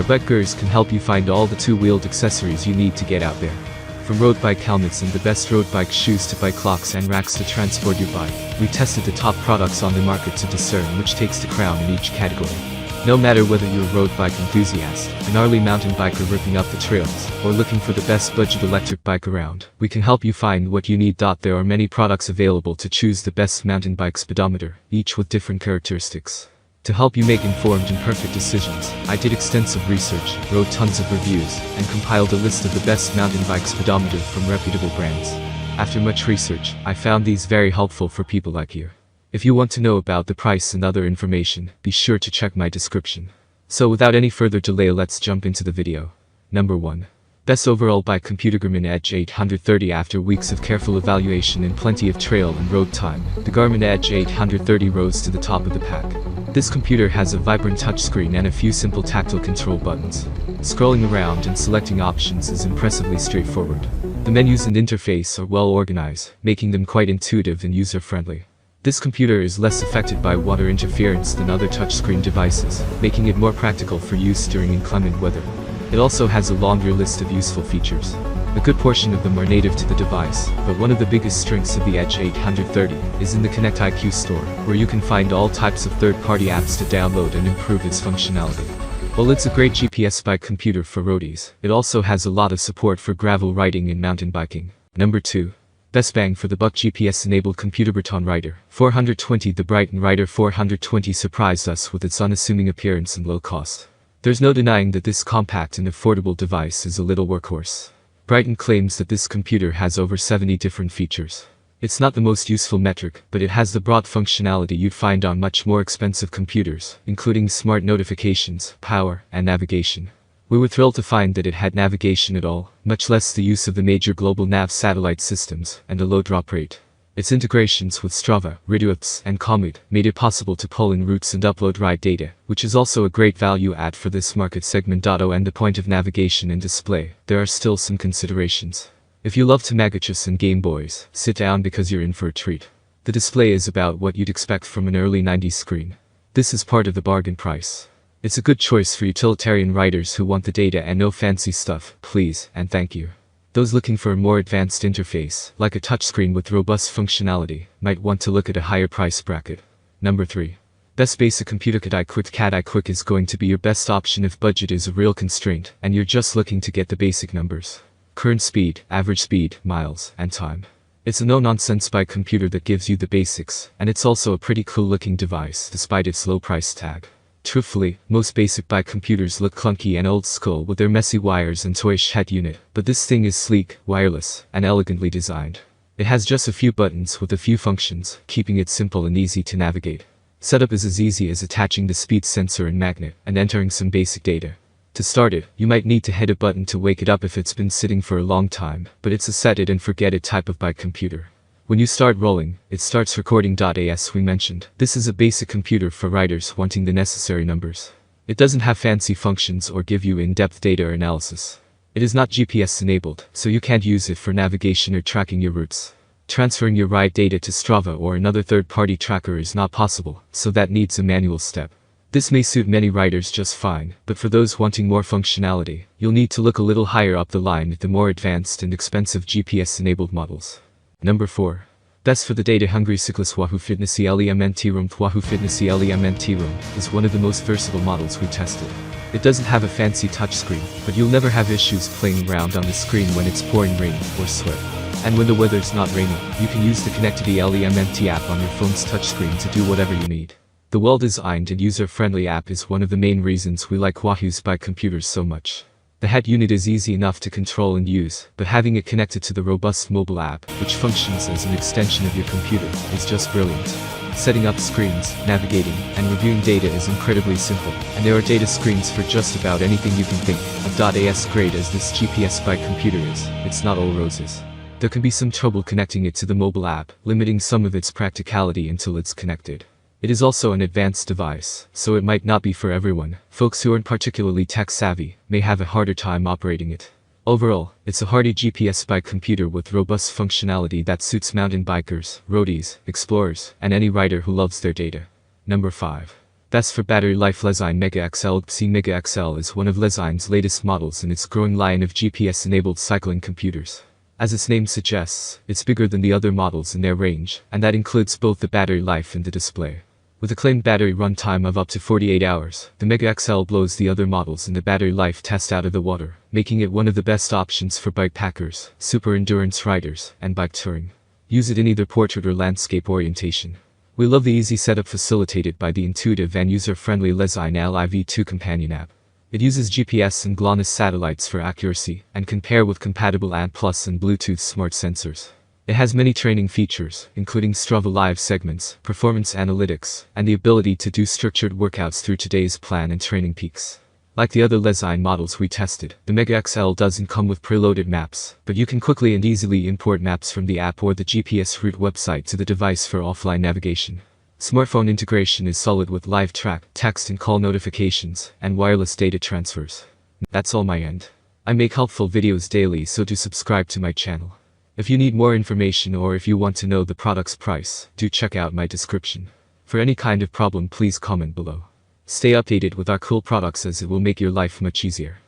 Our bikers can help you find all the two-wheeled accessories you need to get out there. From road bike helmets and the best road bike shoes to bike locks and racks to transport your bike, we tested the top products on the market to discern which takes the crown in each category. No matter whether you're a road bike enthusiast, an gnarly mountain biker ripping up the trails, or looking for the best budget electric bike around, we can help you find what you need. There are many products available to choose the best mountain bike speedometer, each with different characteristics. To help you make informed and perfect decisions, I did extensive research, wrote tons of reviews, and compiled a list of the best mountain bike speedometer from reputable brands. After much research, I found these very helpful for people like you. If you want to know about the price and other information, be sure to check my description. So without any further delay, let's jump into the video. Number 1. Best overall bike computer, Garmin Edge 830. After weeks of careful evaluation and plenty of trail and road time, the Garmin Edge 830 rose to the top of the pack. This computer has a vibrant touchscreen and a few simple tactile control buttons. Scrolling around and selecting options is impressively straightforward. The menus and interface are well organized, making them quite intuitive and user-friendly. This computer is less affected by water interference than other touchscreen devices, making it more practical for use during inclement weather. It also has a longer list of useful features. A good portion of them are native to the device, but one of the biggest strengths of the Edge 830 is in the CatEye store, where you can find all types of third-party apps to download and improve its functionality. While it's a great GPS bike computer for roadies, it also has a lot of support for gravel riding and mountain biking. Number 2. Best bang for the buck GPS-enabled computer, Bryton Rider 420. The Bryton Rider 420 surprised us with its unassuming appearance and low cost. There's no denying that this compact and affordable device is a little workhorse. Bryton claims that this computer has over 70 different features. It's not the most useful metric, but it has the broad functionality you'd find on much more expensive computers, including smart notifications, power, and navigation. We were thrilled to find that it had navigation at all, much less the use of the major global nav satellite systems, and a low drop rate. Its integrations with Strava, Riduapps, and Komoot made it possible to pull in routes and upload ride data, which is also a great value add for this market segment. And the point of navigation and display, there are still some considerations. If you love Tamagotchis and Game Boys, sit down because you're in for a treat. The display is about what you'd expect from an early 90s screen. This is part of the bargain price. It's a good choice for utilitarian riders who want the data and no fancy stuff, please and thank you. Those looking for a more advanced interface, like a touchscreen with robust functionality, might want to look at a higher price bracket. Number 3. Best basic computer, CatEye Quick. CatEye Quick is going to be your best option if budget is a real constraint and you're just looking to get the basic numbers. Current speed, average speed, miles, and time. It's a no-nonsense bike computer that gives you the basics, and it's also a pretty cool-looking device despite its low price tag. Truthfully, most basic bike computers look clunky and old school with their messy wires and toyish head unit, but this thing is sleek, wireless, and elegantly designed. It has just a few buttons with a few functions, keeping it simple and easy to navigate. Setup is as easy as attaching the speed sensor and magnet, and entering some basic data. To start it, you might need to hit a button to wake it up if it's been sitting for a long time, but it's a set it and forget it type of bike computer. When you start rolling, it starts recording. As we mentioned, this is a basic computer for riders wanting the necessary numbers. It doesn't have fancy functions or give you in-depth data or analysis. It is not GPS enabled, so you can't use it for navigation or tracking your routes. Transferring your ride data to Strava or another third-party tracker is not possible, so that needs a manual step. This may suit many riders just fine, but for those wanting more functionality, you'll need to look a little higher up the line at the more advanced and expensive GPS-enabled models. Number 4. Best for the data-hungry cyclist. Wahoo Fitness ELEMNT Room. Wahoo Fitness ELEMNT Room is one of the most versatile models we tested. It doesn't have a fancy touchscreen, but you'll never have issues playing around on the screen when it's pouring rain or sweat. And when the weather's not raining, you can use the connected ELEMNT app on your phone's touchscreen to do whatever you need. The well-designed and user-friendly app is one of the main reasons we like Wahoo's bike computers so much. The head unit is easy enough to control and use, but having it connected to the robust mobile app, which functions as an extension of your computer, is just brilliant. Setting up screens, navigating, and reviewing data is incredibly simple, and there are data screens for just about anything you can think of. As great as this GPS bike computer is, it's not all roses. There can be some trouble connecting it to the mobile app, limiting some of its practicality until it's connected. It is also an advanced device, so it might not be for everyone. Folks who aren't particularly tech-savvy may have a harder time operating it. Overall, it's a hardy GPS bike computer with robust functionality that suits mountain bikers, roadies, explorers, and any rider who loves their data. Number 5. Best for battery life. Lezyne Mega XL. XC Mega XL is one of Lezyne's latest models in its growing line of GPS-enabled cycling computers. As its name suggests, it's bigger than the other models in their range, and that includes both the battery life and the display. With a claimed battery runtime of up to 48 hours, the Mega XL blows the other models in the battery life test out of the water, making it one of the best options for bike packers, super endurance riders, and bike touring. Use it in either portrait or landscape orientation. We love the easy setup facilitated by the intuitive and user-friendly Lezyne LIV2 companion app. It uses GPS and GLONASS satellites for accuracy, and can pair with compatible ANT+ and Bluetooth smart sensors. It has many training features, including Strava Live segments, performance analytics, and the ability to do structured workouts through today's plan and training peaks. Like the other Lezyne models we tested, the Mega XL doesn't come with preloaded maps, but you can quickly and easily import maps from the app or the GPS route website to the device for offline navigation. Smartphone integration is solid with live track, text and call notifications, and wireless data transfers. That's all my end. I make helpful videos daily, so do subscribe to my channel. If you need more information or if you want to know the product's price, do check out my description. For any kind of problem, please comment below. Stay updated with our cool products, as it will make your life much easier.